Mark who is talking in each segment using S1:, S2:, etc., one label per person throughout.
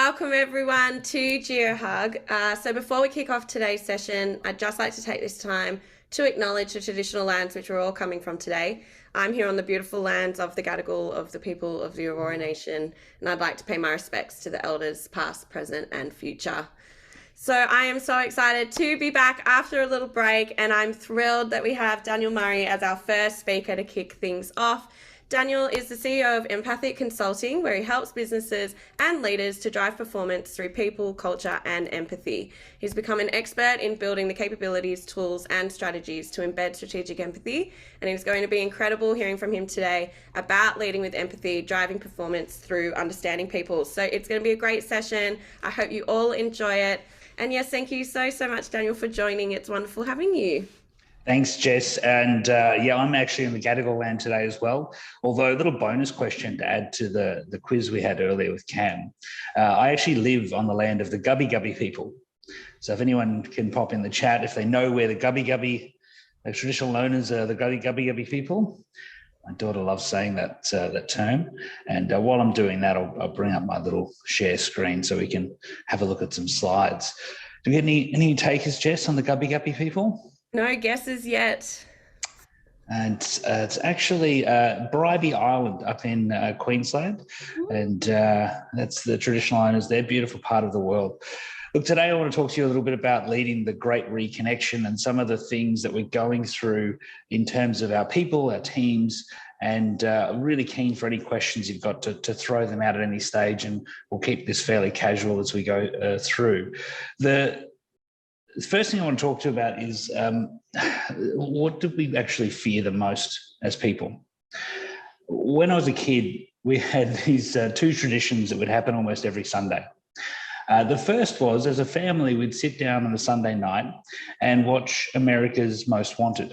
S1: Welcome everyone to GeoHug. So before we kick off today's session, I'd just like to take this time to acknowledge the traditional lands which we're all coming from today. I'm here on the beautiful lands of the Gadigal of the people of the Aurora Nation, and I'd like to pay my respects to the elders past, present and future. So I am so excited to be back after a little break, and I'm thrilled that we have Daniel Murray as our first speaker to kick things off. Daniel is the CEO of Empathic Consulting, where he helps businesses and leaders to drive performance through people, culture, and empathy. He's become an expert in building the capabilities, tools, and strategies to embed strategic empathy, and it's going to be incredible hearing from him today about leading with empathy, driving performance through understanding people. So it's going to be a great session. I hope you all enjoy it. And yes, thank you so much, Daniel, for joining. It's wonderful having you.
S2: Thanks, Jess. And yeah, I'm actually in the Gadigal land today as well. Although a little bonus question to add to the quiz we had earlier with Cam. I actually live on the land of the Gubbi Gubbi people. So if anyone can pop in the chat, if they know where the Gubbi Gubbi, the traditional owners are, the Gubbi Gubbi people. My daughter loves saying that term. And while I'm doing that, I'll bring up my little share screen so we can have a look at some slides. Do we get any takers, Jess, on the Gubbi Gubbi people?
S1: No guesses yet.
S2: And it's actually Bribie Island up in Queensland. And that's the traditional owners. They're a beautiful part of the world. Look, today I want to talk to you a little bit about leading the great reconnection and some of the things that we're going through in terms of our people, our teams, and I'm really keen for any questions you've got to throw them out at any stage, and we'll keep this fairly casual as we go through. The first thing I want to talk to you about is what do we actually fear the most as people? When I was a kid, we had these two traditions that would happen almost every Sunday. The first was, as a family, we'd sit down on a Sunday night and watch America's Most Wanted.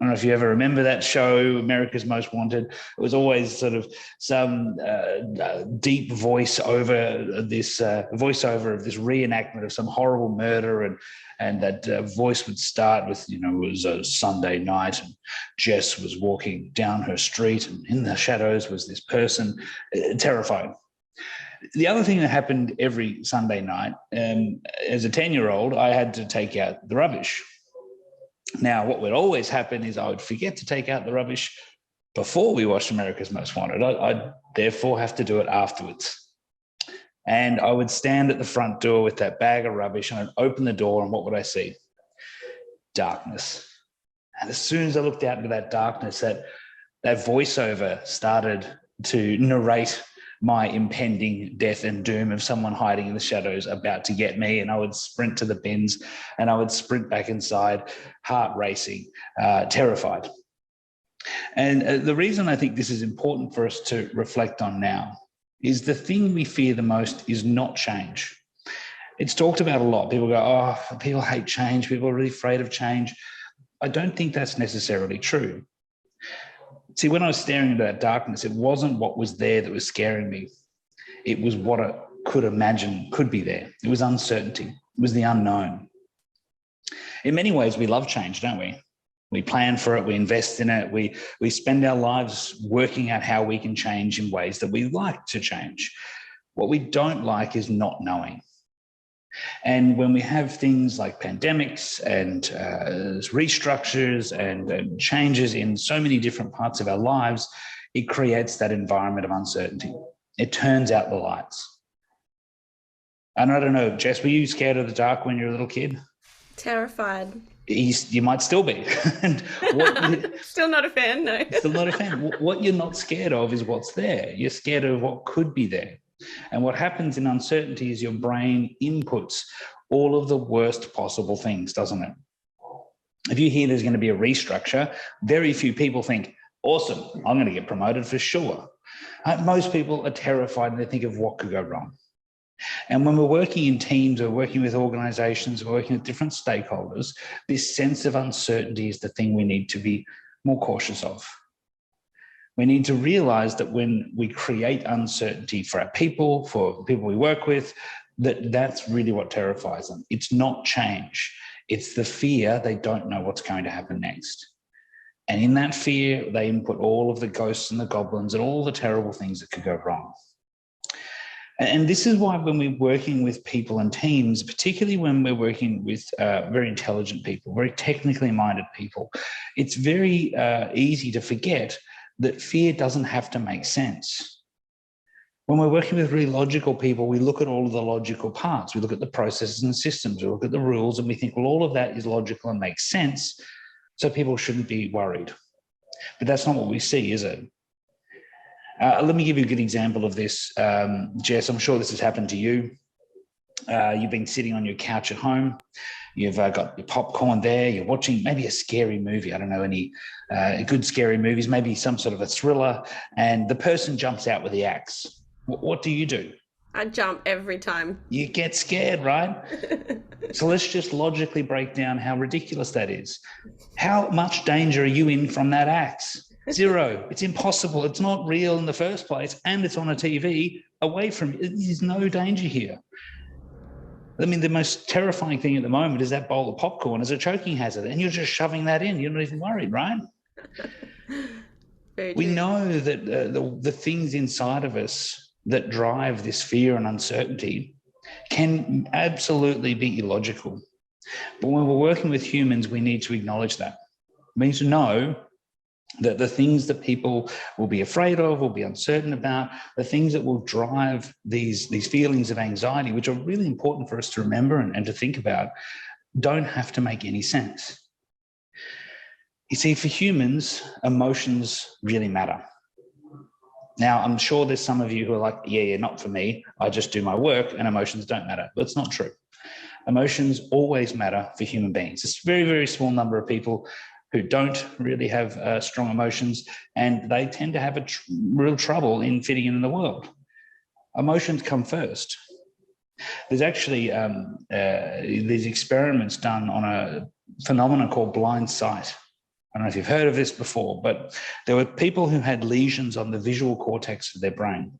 S2: I don't know if you ever remember that show, America's Most Wanted. It was always sort of some deep voiceover of this reenactment of some horrible murder, and that voice would start with, it was a Sunday night and Jess was walking down her street and in the shadows was this person, terrifying. The other thing that happened every Sunday night, as a 10-year-old, I had to take out the rubbish. Now, what would always happen is I would forget to take out the rubbish before we watched America's Most Wanted. I'd therefore have to do it afterwards. And I would stand at the front door with that bag of rubbish and I'd open the door, and what would I see? Darkness. And as soon as I looked out into that darkness, that voiceover started to narrate my impending death and doom of someone hiding in the shadows about to get me. And I would sprint to the bins and I would sprint back inside, heart racing, terrified. And the reason I think this is important for us to reflect on now is the thing we fear the most is not change. It's talked about a lot. People go, oh, people hate change. People are really afraid of change. I don't think that's necessarily true. See, when I was staring into that darkness, it wasn't what was there that was scaring me. It was what I could imagine could be there. It was uncertainty. It was the unknown. In many ways, we love change, don't we? We plan for it. We invest in it. We spend our lives working out how we can change in ways that we like to change. What we don't like is not knowing. And when we have things like pandemics and restructures and changes in so many different parts of our lives, it creates that environment of uncertainty. It turns out the lights. And I don't know, Jess, were you scared of the dark when you were a little kid?
S1: Terrified.
S2: You might still be. And
S1: Still not a fan, no.
S2: Still not a fan. What you're not scared of is what's there. You're scared of what could be there. And what happens in uncertainty is your brain inputs all of the worst possible things, doesn't it? If you hear there's going to be a restructure, very few people think, awesome, I'm going to get promoted for sure. Most people are terrified and they think of what could go wrong. And when we're working in teams or working with organizations or working with different stakeholders, this sense of uncertainty is the thing we need to be more cautious of. We need to realize that when we create uncertainty for our people, for the people we work with, that's really what terrifies them. It's not change. It's the fear they don't know what's going to happen next. And in that fear, they input all of the ghosts and the goblins and all the terrible things that could go wrong. And this is why when we're working with people and teams, particularly when we're working with very intelligent people, very technically minded people, it's very easy to forget that fear doesn't have to make sense. When we're working with really logical people, we look at all of the logical parts. We look at the processes and systems. We look at the rules and we think, well, all of that is logical and makes sense, so people shouldn't be worried. But that's not what we see, is it? Let me give you a good example of this, Jess. I'm sure this has happened to you. You've been sitting on your couch at home. You've got your popcorn there. You're watching maybe a scary movie. I don't know any good scary movies, maybe some sort of a thriller, and the person jumps out with the axe. What do?
S1: I jump every time.
S2: You get scared, right? So let's just logically break down how ridiculous that is. How much danger are you in from that axe? Zero. It's impossible. It's not real in the first place, and it's on a TV away from you. There's no danger here. I mean, the most terrifying thing at the moment is that bowl of popcorn is a choking hazard, and you're just shoving that in. You're not even worried, right? We know that the things inside of us that drive this fear and uncertainty can absolutely be illogical. But when we're working with humans, we need to acknowledge that. We need to know that the things that people will be afraid of, will be uncertain about, the things that will drive these feelings of anxiety, which are really important for us to remember and to think about, don't have to make any sense. You see, for humans, emotions really matter. Now, I'm sure there's some of you who are like, yeah, not for me. I just do my work and emotions don't matter. But it's not true. Emotions always matter for human beings. It's a very, very small number of people who don't really have strong emotions, and they tend to have real trouble in fitting in the world. Emotions come first. There's actually these experiments done on a phenomenon called blind sight. I don't know if you've heard of this before, but there were people who had lesions on the visual cortex of their brain.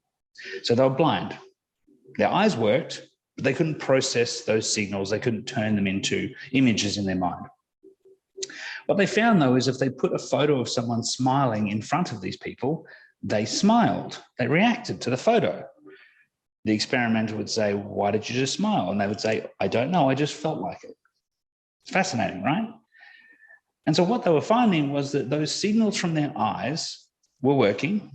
S2: So they were blind. Their eyes worked, but they couldn't process those signals. They couldn't turn them into images in their mind. What they found, though, is if they put a photo of someone smiling in front of these people, they smiled. They reacted to the photo. The experimenter would say, why did you just smile? And they would say, I don't know, I just felt like it. It's fascinating, right? And so what they were finding was that those signals from their eyes were working.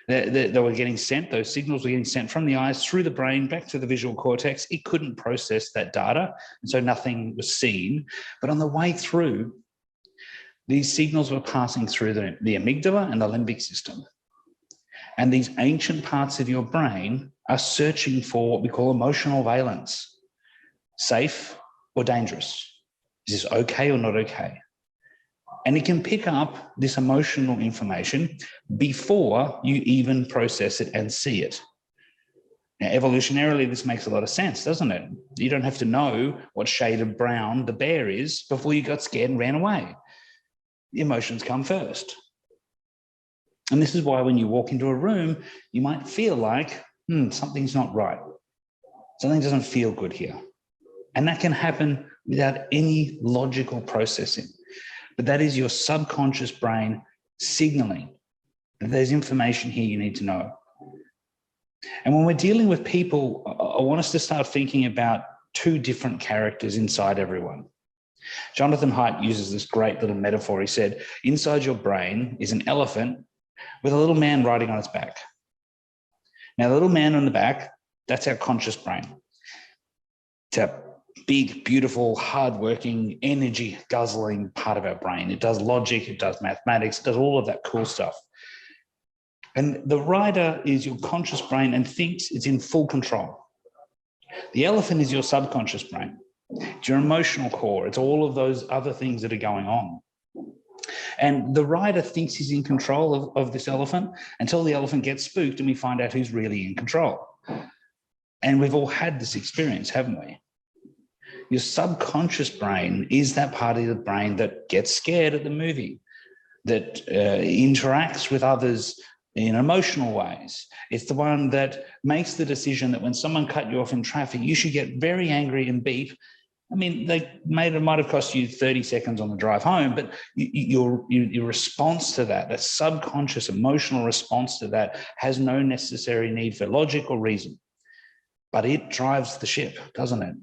S2: They were getting sent, those signals were getting sent from the eyes through the brain back to the visual cortex. It couldn't process that data, and so nothing was seen. But on the way through, these signals were passing through the amygdala and the limbic system. And these ancient parts of your brain are searching for what we call emotional valence. Safe or dangerous? Is this okay or not okay? And it can pick up this emotional information before you even process it and see it. Now, evolutionarily, this makes a lot of sense, doesn't it? You don't have to know what shade of brown the bear is before you got scared and ran away. The emotions come first. And this is why when you walk into a room, you might feel like, something's not right. Something doesn't feel good here. And that can happen without any logical processing. But that is your subconscious brain signaling that there's information here you need to know. And when we're dealing with people, I want us to start thinking about two different characters inside everyone. Jonathan Haidt uses this great little metaphor. He said, inside your brain is an elephant with a little man riding on its back. Now, the little man on the back, that's our conscious brain. It's our big, beautiful, hardworking, energy-guzzling part of our brain. It does logic, it does mathematics, it does all of that cool stuff. And the rider is your conscious brain and thinks it's in full control. The elephant is your subconscious brain. It's your emotional core. It's all of those other things that are going on. And the rider thinks he's in control of this elephant until the elephant gets spooked and we find out who's really in control. And we've all had this experience, haven't we? Your subconscious brain is that part of the brain that gets scared at the movie, that interacts with others in emotional ways. It's the one that makes the decision that when someone cut you off in traffic, you should get very angry and beep. I mean, it might have cost you 30 seconds on the drive home, but your response to that subconscious emotional response to that has no necessary need for logic or reason. but it drives the ship, doesn't it?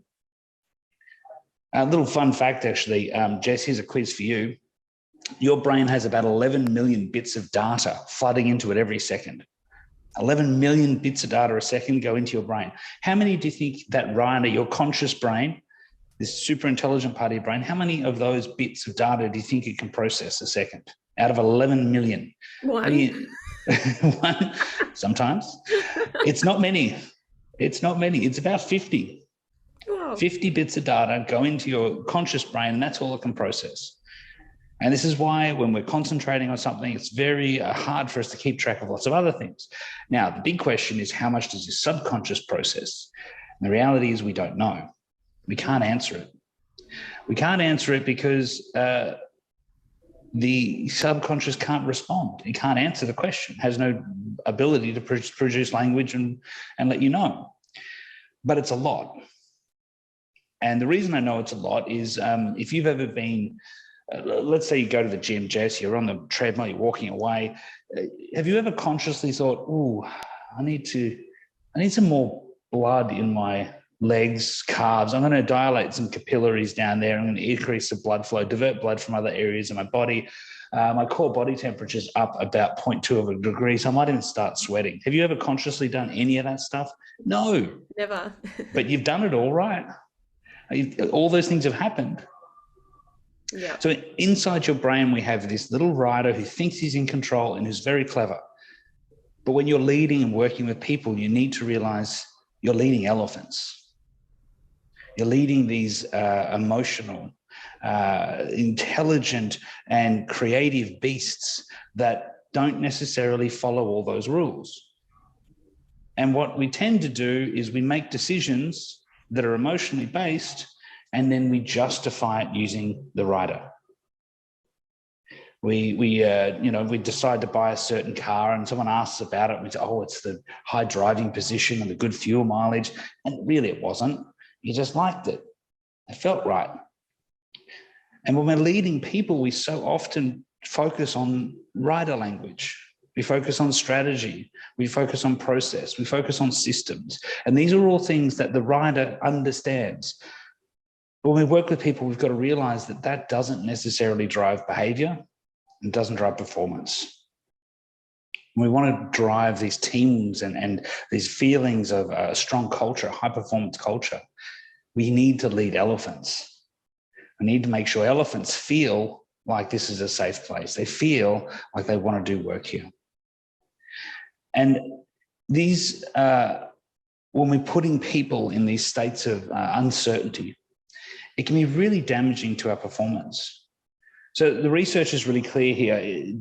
S2: A little fun fact, actually, Jess, here's a quiz for you. Your brain has about 11 million bits of data flooding into it every second. 11 million bits of data a second go into your brain. How many do you think that rhino, your conscious brain, this super intelligent part of your brain, how many of those bits of data do you think it can process a second out of 11 million?
S1: One.
S2: One, sometimes. It's not many. It's not many. It's about 50.
S1: Whoa.
S2: 50 bits of data go into your conscious brain, and that's all it can process. And this is why when we're concentrating on something, it's very hard for us to keep track of lots of other things. Now, the big question is, how much does your subconscious process? And the reality is we don't know. We can't answer it. We can't answer it because the subconscious can't respond. It can't answer the question, has no ability to produce language and let you know. But it's a lot. And the reason I know it's a lot is if you've ever been, let's say you go to the gym, Jess, you're on the treadmill, you're walking away. Have you ever consciously thought, "Ooh, I need some more blood in my legs, calves. I'm going to dilate some capillaries down there. I'm going to increase the blood flow, divert blood from other areas of my body. My core body temperature is up about 0.2 of a degree, so I might even start sweating." Have you ever consciously done any of that stuff? No.
S1: Never.
S2: But you've done it all right. All those things have happened.
S1: Yeah.
S2: So inside your brain, we have this little rider who thinks he's in control and who's very clever. But when you're leading and working with people, you need to realize you're leading elephants. You're leading these emotional, intelligent, and creative beasts that don't necessarily follow all those rules. And what we tend to do is we make decisions that are emotionally based, and then we justify it using the rider. We decide to buy a certain car, and someone asks about it, and we say, "Oh, it's the high driving position and the good fuel mileage," and really it wasn't. You just liked it. It felt right. And when we're leading people, we so often focus on rider language. We focus on strategy. We focus on process. We focus on systems. And these are all things that the rider understands. But when we work with people, we've got to realize that that doesn't necessarily drive behavior and doesn't drive performance. We want to drive these teams and these feelings of a strong culture, high performance culture. We need to lead elephants. We need to make sure elephants feel like this is a safe place. They feel like they want to do work here. And these, when we're putting people in these states of uncertainty, it can be really damaging to our performance. So the research is really clear here.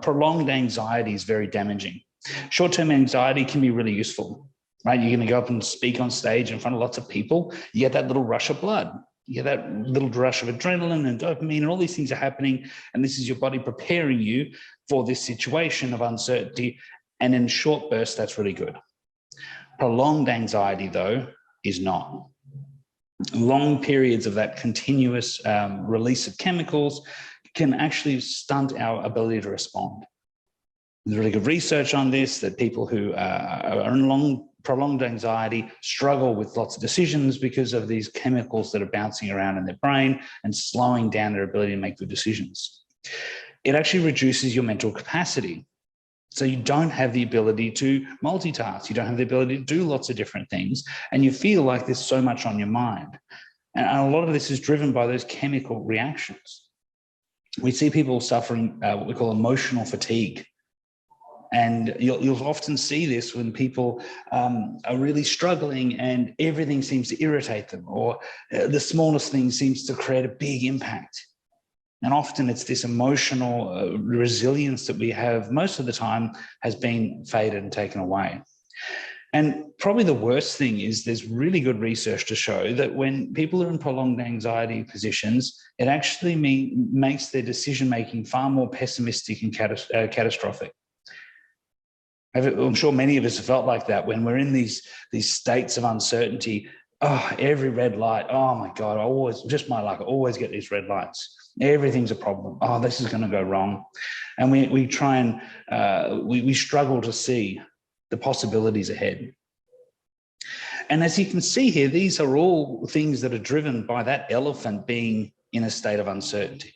S2: Prolonged anxiety is very damaging. Short-term anxiety can be really useful, right? You're going to go up and speak on stage in front of lots of people. You get that little rush of blood. You get that little rush of adrenaline and dopamine, and all these things are happening. And this is your body preparing you for this situation of uncertainty. And in short bursts, that's really good. Prolonged anxiety, though, is not. Long periods of that continuous release of chemicals can actually stunt our ability to respond. There's really good research on this, that people who are in prolonged anxiety struggle with lots of decisions because of these chemicals that are bouncing around in their brain and slowing down their ability to make good decisions. It actually reduces your mental capacity. So you don't have the ability to multitask. You don't have the ability to do lots of different things. And you feel like there's so much on your mind. And a lot of this is driven by those chemical reactions. We see people suffering what we call emotional fatigue. And you'll often see this when people are really struggling and everything seems to irritate them, or the smallest thing seems to create a big impact. And often it's this emotional resilience that we have most of the time has been faded and taken away. And probably the worst thing is there's really good research to show that when people are in prolonged anxiety positions, it actually makes their decision-making far more pessimistic and catastrophic. I'm sure many of us have felt like that when we're in these states of uncertainty. Oh, every red light. Oh my God, just my luck, I always get these red lights. Everything's a problem. Oh, this is going to go wrong. And we try and we struggle to see the possibilities ahead. And as you can see here, these are all things that are driven by that elephant being in a state of uncertainty.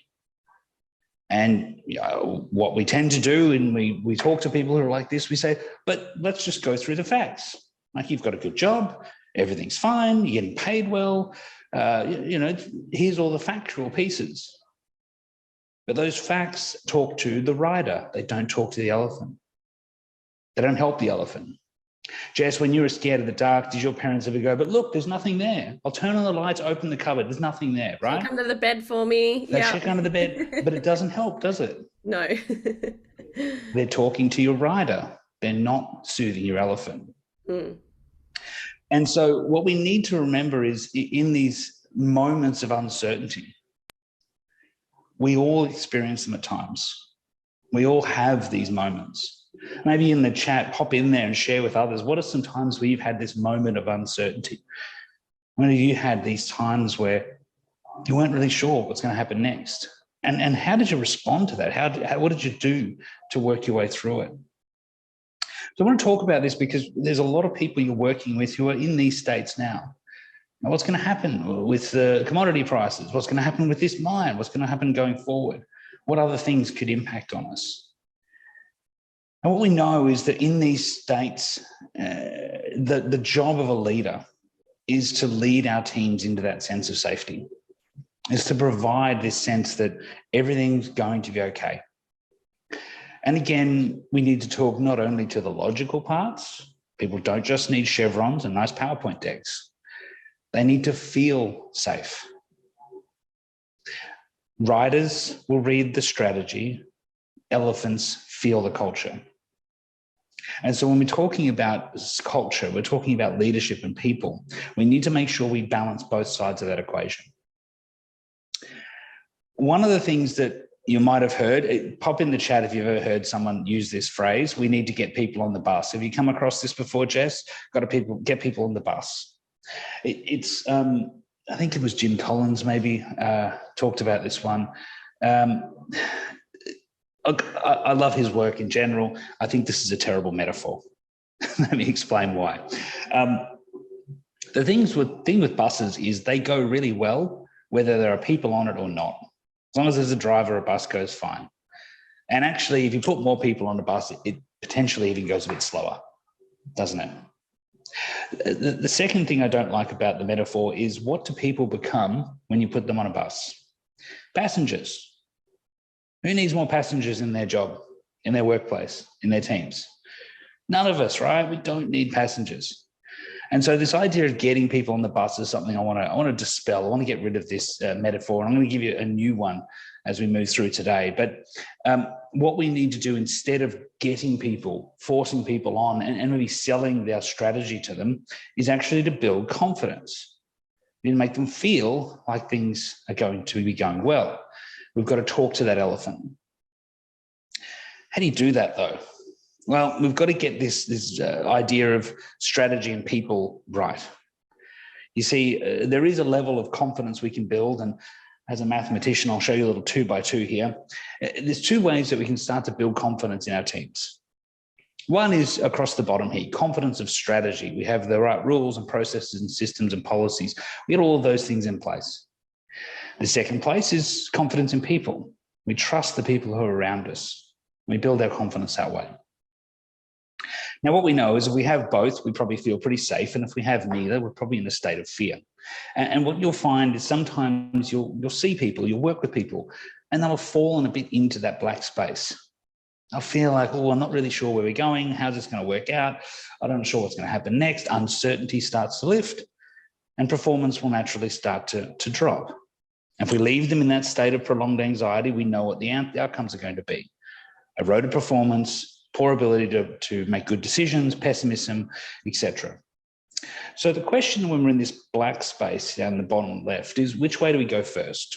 S2: And what we tend to do, and we talk to people who are like this, we say, but let's just go through the facts. Like, you've got a good job, everything's fine, you're getting paid well, here's all the factual pieces. But those facts talk to the rider, they don't talk to the elephant. They don't help the elephant. Jess, when you were scared of the dark, did your parents ever go, but look, there's nothing there. I'll turn on the lights, open the cupboard, there's nothing there, right?
S1: Check under the bed for me.
S2: They check under the bed, but it doesn't help, does it?
S1: No.
S2: They're talking to your rider. They're not soothing your elephant.
S1: Mm.
S2: And so what we need to remember is, in these moments of uncertainty, we all experience them at times. We all have these moments. Maybe in the chat, pop in there and share with others, what are some times where you've had this moment of uncertainty? When have you had these times where you weren't really sure what's going to happen next? And how did you respond to that? What did you do to work your way through it? So I want to talk about this because there's a lot of people you're working with who are in these states now. Now, what's going to happen with the commodity prices? What's going to happen with this mine? What's going to happen going forward? What other things could impact on us? And what we know is that in these states, the job of a leader is to lead our teams into that sense of safety, is to provide this sense that everything's going to be okay. And again, we need to talk not only to the logical parts. People don't just need chevrons and nice PowerPoint decks. They need to feel safe. Riders will read the strategy. Elephants feel the culture. And so when we're talking about culture, we're talking about leadership and people, we need to make sure we balance both sides of that equation. One of the things that you might have heard, pop in the chat if you've ever heard someone use this phrase, we need to get people on the bus. Have you come across this before, Jess? Got to get people on the bus. I think it was Jim Collins maybe talked about this one. I love his work in general. I think this is a terrible metaphor. Let me explain why. The thing with buses is they go really well, whether there are people on it or not. As long as there's a driver, a bus goes fine. And actually, if you put more people on the bus, it potentially even goes a bit slower, doesn't it? The second thing I don't like about the metaphor is, what do people become when you put them on a bus? Passengers. Who needs more passengers in their job, in their workplace, in their teams? None of us, right? We don't need passengers. And so this idea of getting people on the bus is something I want to dispel. I want to get rid of this metaphor. And I'm going to give you a new one as we move through today. But what we need to do, instead of getting people, forcing people on and maybe selling their strategy to them, is actually to build confidence. And make them feel like things are going to be going well. We've got to talk to that elephant. How do you do that, though? Well, we've got to get this idea of strategy and people right. You see, there is a level of confidence we can build, and as a mathematician, I'll show you a little 2x2 here. There's two ways that we can start to build confidence in our teams. One is across the bottom here, confidence of strategy. We have the right rules and processes and systems and policies. We get all of those things in place. The second place is confidence in people. We trust the people who are around us. We build our confidence that way. Now, what we know is if we have both, we probably feel pretty safe. And if we have neither, we're probably in a state of fear. And what you'll find is sometimes you'll see people, you'll work with people, and they'll have fallen a bit into that black space. They'll feel like, oh, I'm not really sure where we're going. How's this going to work out? I'm not sure what's going to happen next. Uncertainty starts to lift, and performance will naturally start to drop. If we leave them in that state of prolonged anxiety, we know what the outcomes are going to be. Eroded performance, poor ability to make good decisions, pessimism, etc. So the question when we're in this black space down the bottom left is, which way do we go first?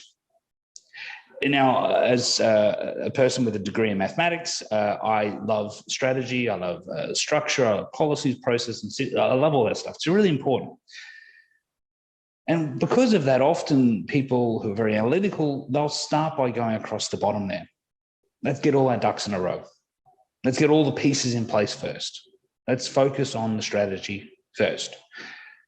S2: Now, as a person with a degree in mathematics, I love strategy, I love structure, I love policies, process, and I love all that stuff. It's really important. And because of that, often people who are very analytical, they'll start by going across the bottom there. Let's get all our ducks in a row. Let's get all the pieces in place first. Let's focus on the strategy first.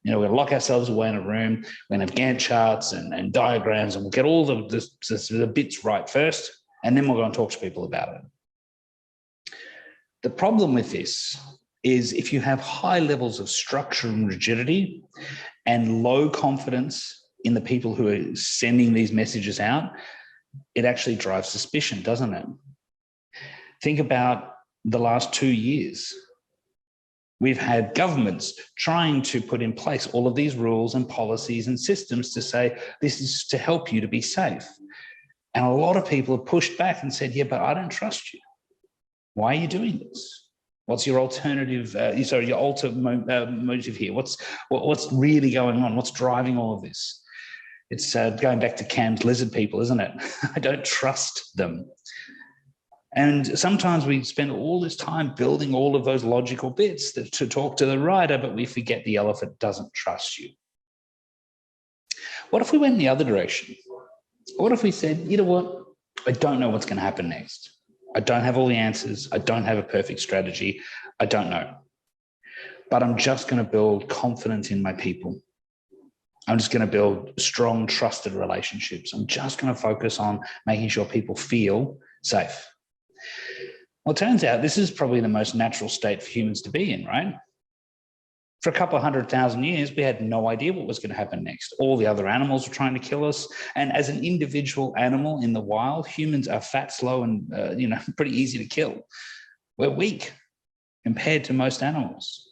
S2: We're going to lock ourselves away in a room. We're going to have Gantt charts and diagrams, and we'll get all the bits right first, and then we'll go and talk to people about it. The problem with this is if you have high levels of structure and rigidity and low confidence in the people who are sending these messages out, it actually drives suspicion, doesn't it? Think about the last 2 years. We've had governments trying to put in place all of these rules and policies and systems to say, this is to help you to be safe. And a lot of people have pushed back and said, yeah, but I don't trust you. Why are you doing this? What's your alternative, your ultimate motive here? What's really going on? What's driving all of this? It's going back to Cam's lizard people, isn't it? I don't trust them. And sometimes we spend all this time building all of those logical bits to talk to the rider, but we forget the elephant doesn't trust you. What if we went in the other direction? What if we said, you know what? I don't know what's going to happen next. I don't have all the answers. I don't have a perfect strategy. I don't know. But I'm just going to build confidence in my people. I'm just going to build strong, trusted relationships. I'm just going to focus on making sure people feel safe. Well, it turns out this is probably the most natural state for humans to be in, right? For a couple of 100,000 years, we had no idea what was going to happen next. All the other animals were trying to kill us. And as an individual animal in the wild, humans are fat, slow, and pretty easy to kill. We're weak compared to most animals.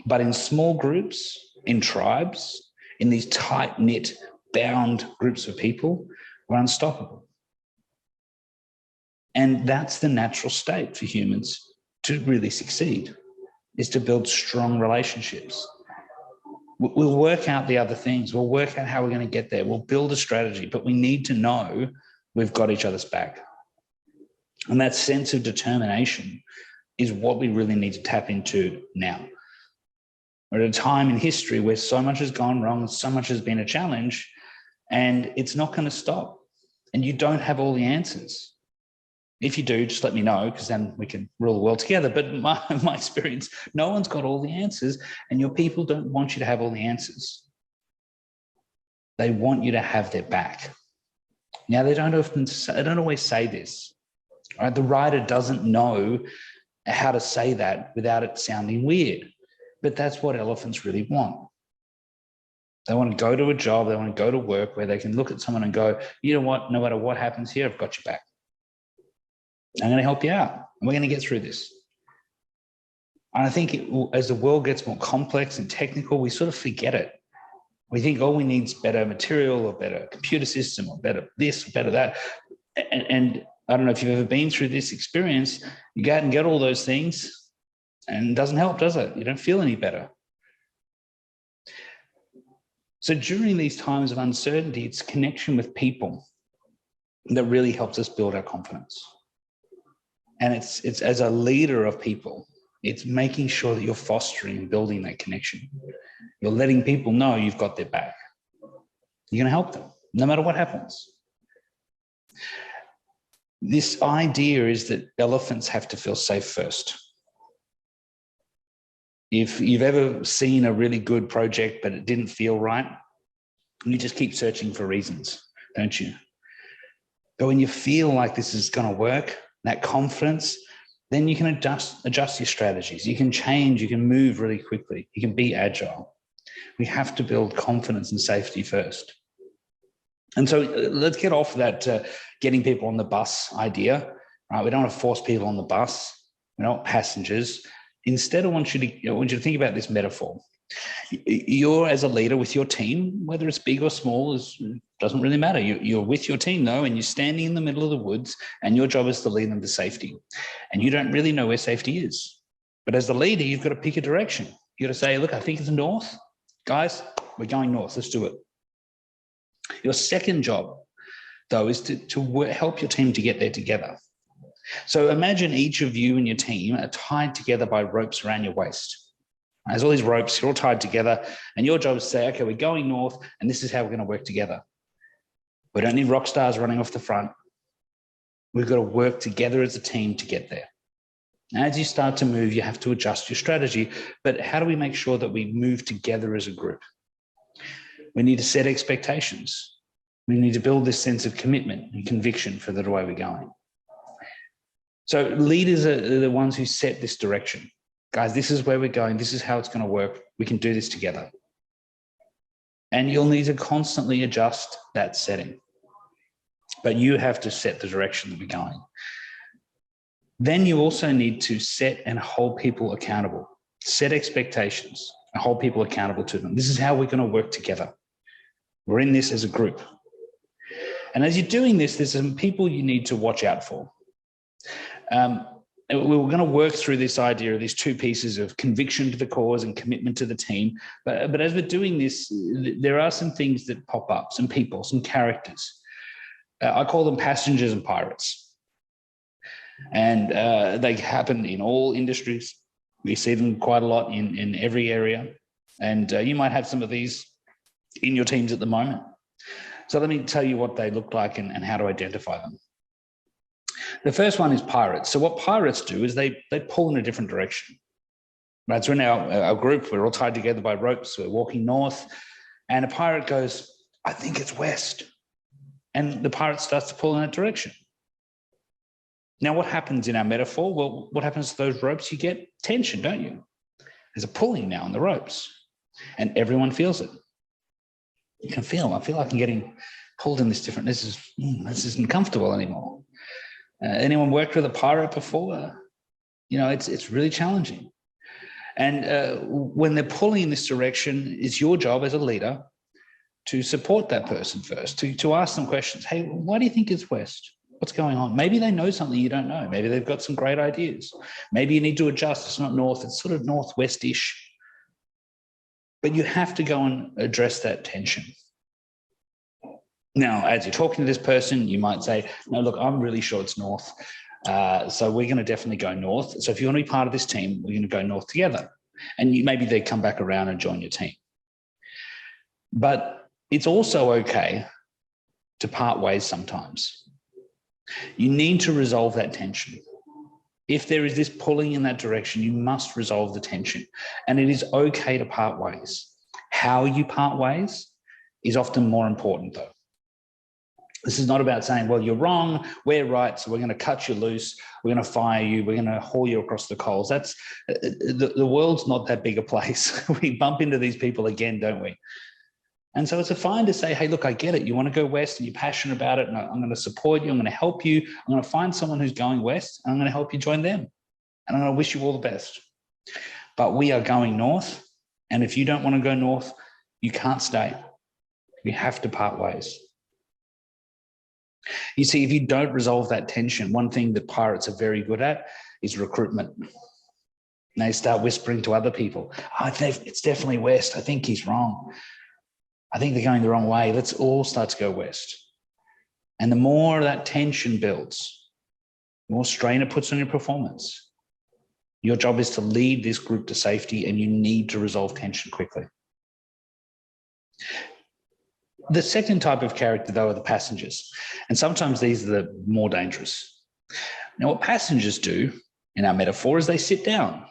S2: But in small groups, in tribes, in these tight-knit, bound groups of people, we're unstoppable. And that's the natural state for humans to really succeed, is to build strong relationships. We'll work out the other things. We'll work out how we're going to get there. We'll build a strategy, but we need to know we've got each other's back. And that sense of determination is what we really need to tap into now. We're at a time in history where so much has gone wrong, so much has been a challenge, and it's not going to stop. And you don't have all the answers. If you do, just let me know, because then we can rule the world together. But my experience, no one's got all the answers, and your people don't want you to have all the answers. They want you to have their back. Now, they don't always say this. Right? The writer doesn't know how to say that without it sounding weird. But that's what elephants really want. They want to go to a job, they want to go to work where they can look at someone and go, you know what, no matter what happens here, I've got your back. I'm going to help you out, and we're going to get through this. And I think as the world gets more complex and technical, we sort of forget it. We think, oh, we need better material or better computer system or better this, or better that. And I don't know if you've ever been through this experience. You go out and get all those things, and it doesn't help, does it? You don't feel any better. So during these times of uncertainty, it's connection with people that really helps us build our confidence. And it's as a leader of people, it's making sure that you're fostering and building that connection. You're letting people know you've got their back. You're going to help them, no matter what happens. This idea is that elephants have to feel safe first. If you've ever seen a really good project, but it didn't feel right, you just keep searching for reasons, don't you? But when you feel like this is going to work, that confidence, then you can adjust your strategies. You can change, you can move really quickly. You can be agile. We have to build confidence and safety first. And so let's get off that getting people on the bus idea, right? We don't want to force people on the bus. We don't want passengers. Instead, I want you to think about this metaphor. You're as a leader with your team, whether it's big or small, doesn't really matter. You're with your team though, and you're standing in the middle of the woods, and your job is to lead them to safety. And you don't really know where safety is. But as the leader, you've got to pick a direction. You've got to say, look, I think it's north. Guys, we're going north. Let's do it. Your second job, though, is to help your team to get there together. So imagine each of you and your team are tied together by ropes around your waist. There's all these ropes, you're all tied together, and your job is to say, okay, we're going north, and this is how we're going to work together. We don't need rock stars running off the front. We've got to work together as a team to get there. As you start to move, you have to adjust your strategy. But how do we make sure that we move together as a group? We need to set expectations. We need to build this sense of commitment and conviction for the way we're going. So leaders are the ones who set this direction. Guys, this is where we're going. This is how it's going to work. We can do this together. And you'll need to constantly adjust that setting. But you have to set the direction that we're going. Then you also need to set and hold people accountable. Set expectations and hold people accountable to them. This is how we're going to work together. We're in this as a group. And as you're doing this, there's some people you need to watch out for. We're going to work through this idea of these two pieces of conviction to the cause and commitment to the team. But as we're doing this, there are some things that pop up, some people, some characters. I call them passengers and pirates. And they happen in all industries. We see them quite a lot in every area. And you might have some of these in your teams at the moment. So let me tell you what they look like and how to identify them. The first one is pirates. So what pirates do is they pull in a different direction. Right? So in our group, we're all tied together by ropes. We're walking north, and a pirate goes, I think it's west. And the pirate starts to pull in that direction. Now, what happens in our metaphor? Well, what happens to those ropes? You get tension, don't you? There's a pulling now on the ropes, and everyone feels it. You can feel, I feel like I'm getting pulled in this different, this isn't comfortable anymore. Anyone worked with a pirate before? You know, it's really challenging. And when they're pulling in this direction, it's your job as a leader to support that person first, to ask them questions. Hey, why do you think it's west? What's going on? Maybe they know something you don't know. Maybe they've got some great ideas. Maybe you need to adjust. It's not north, it's sort of northwest-ish. But you have to go and address that tension. Now, as you're talking to this person, you might say, no, look, I'm really sure it's north. So we're going to definitely go north. So if you want to be part of this team, we're going to go north together. And maybe they come back around and join your team. But it's also okay to part ways sometimes. You need to resolve that tension. If there is this pulling in that direction, you must resolve the tension. And it is okay to part ways. How you part ways is often more important, though. This is not about saying, well, you're wrong, we're right, so we're going to cut you loose, we're going to fire you, we're going to haul you across the coals. That's the world's not that big a place. We bump into these people again, don't we? And so it's fine to say, hey, look, I get it. You want to go west and you're passionate about it, and I'm going to support you. I'm going to help you. I'm going to find someone who's going west, and I'm going to help you join them. And I'm going to wish you all the best. But we are going north, and if you don't want to go north, you can't stay. We have to part ways. You see, if you don't resolve that tension, one thing that pirates are very good at is recruitment. And they start whispering to other people, oh, it's definitely west. I think he's wrong. I think they're going the wrong way. Let's all start to go west. And the more that tension builds, the more strain it puts on your performance. Your job is to lead this group to safety, and you need to resolve tension quickly. The second type of character, though, are the passengers. And sometimes these are the more dangerous. Now, what passengers do in our metaphor is they sit down.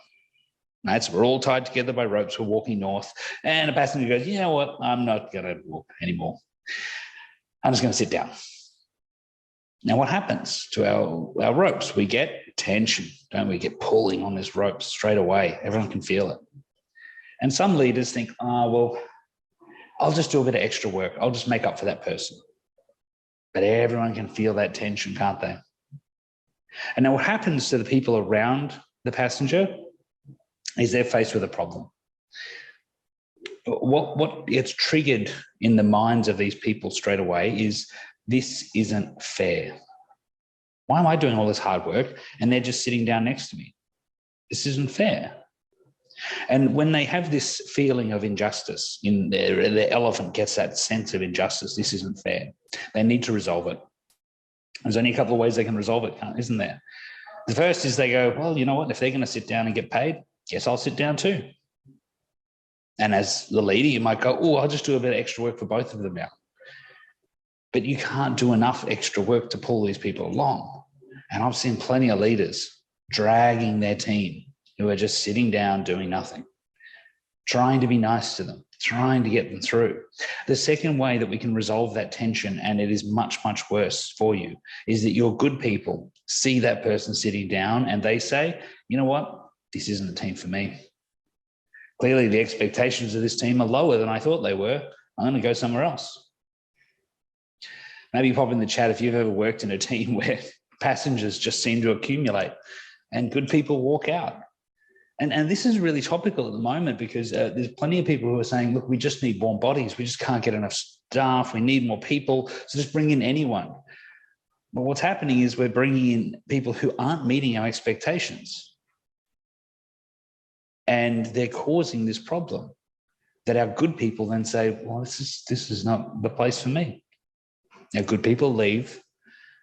S2: Right? So we're all tied together by ropes. We're walking north. And a passenger goes, you know what? I'm not going to walk anymore. I'm just going to sit down. Now, what happens to our ropes? We get tension, don't we? Get pulling on this rope straight away. Everyone can feel it. And some leaders think, oh, well, I'll just do a bit of extra work. I'll just make up for that person. But everyone can feel that tension, can't they? And now what happens to the people around the passenger is they're faced with a problem. What gets triggered in the minds of these people straight away is, this isn't fair. Why am I doing all this hard work and they're just sitting down next to me? This isn't fair. And when they have this feeling of injustice, in the elephant gets that sense of injustice, this isn't fair. They need to resolve it. There's only a couple of ways they can resolve it, isn't there? The first is they go, well, you know what? If they're going to sit down and get paid, guess I'll sit down too. And as the leader, you might go, oh, I'll just do a bit of extra work for both of them now. But you can't do enough extra work to pull these people along. And I've seen plenty of leaders dragging their team, who are just sitting down doing nothing, trying to be nice to them, trying to get them through. The second way that we can resolve that tension, and it is much, much worse for you, is that your good people see that person sitting down and they say, you know what, this isn't a team for me. Clearly, the expectations of this team are lower than I thought they were. I'm going to go somewhere else. Maybe pop in the chat if you've ever worked in a team where passengers just seem to accumulate and good people walk out. And this is really topical at the moment because there's plenty of people who are saying, look, we just need warm bodies. We just can't get enough staff. We need more people. So just bring in anyone. But what's happening is we're bringing in people who aren't meeting our expectations. And they're causing this problem that our good people then say, well, this is not the place for me. Our good people leave.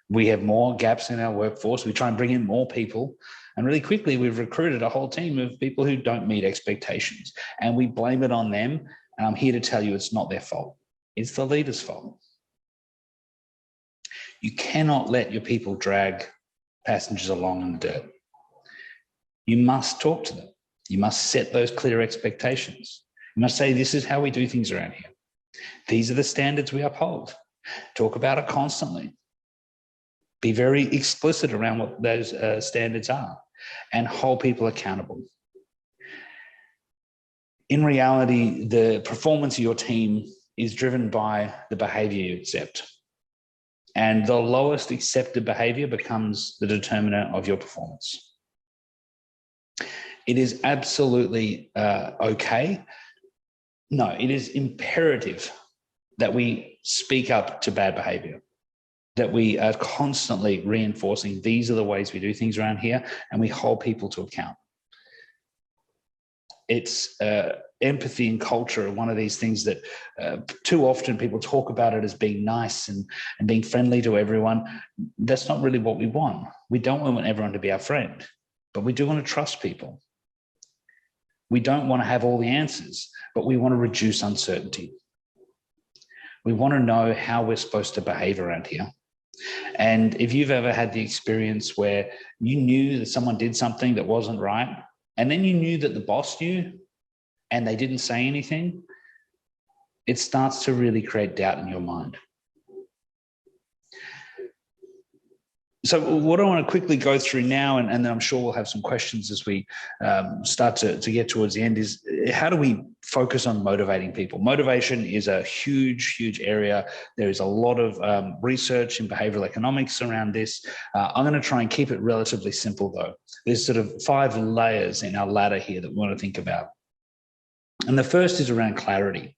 S2: We have more gaps in our workforce. We try and bring in more people. And really quickly, we've recruited a whole team of people who don't meet expectations. And we blame it on them. And I'm here to tell you it's not their fault. It's the leader's fault. You cannot let your people drag passengers along in the dirt. You must talk to them. You must set those clear expectations. You must say, this is how we do things around here. These are the standards we uphold. Talk about it constantly. Be very explicit around what those standards are and hold people accountable. In reality, the performance of your team is driven by the behavior you accept. And the lowest accepted behavior becomes the determinant of your performance. It is absolutely okay. No, it is imperative that we speak up to bad behavior, that we are constantly reinforcing these are the ways we do things around here, and we hold people to account. It's empathy and culture are one of these things that too often people talk about it as being nice and being friendly to everyone. That's not really what we want. We don't want everyone to be our friend, but we do want to trust people. We don't want to have all the answers, but we want to reduce uncertainty. We want to know how we're supposed to behave around here. And if you've ever had the experience where you knew that someone did something that wasn't right, and then you knew that the boss knew and they didn't say anything, it starts to really create doubt in your mind. So what I want to quickly go through now, and then I'm sure we'll have some questions as we start to get towards the end, is how do we focus on motivating people? Motivation is a huge, huge area. There is a lot of research in behavioral economics around this. I'm going to try and keep it relatively simple, though. There's sort of 5 layers in our ladder here that we want to think about. And the first is around clarity.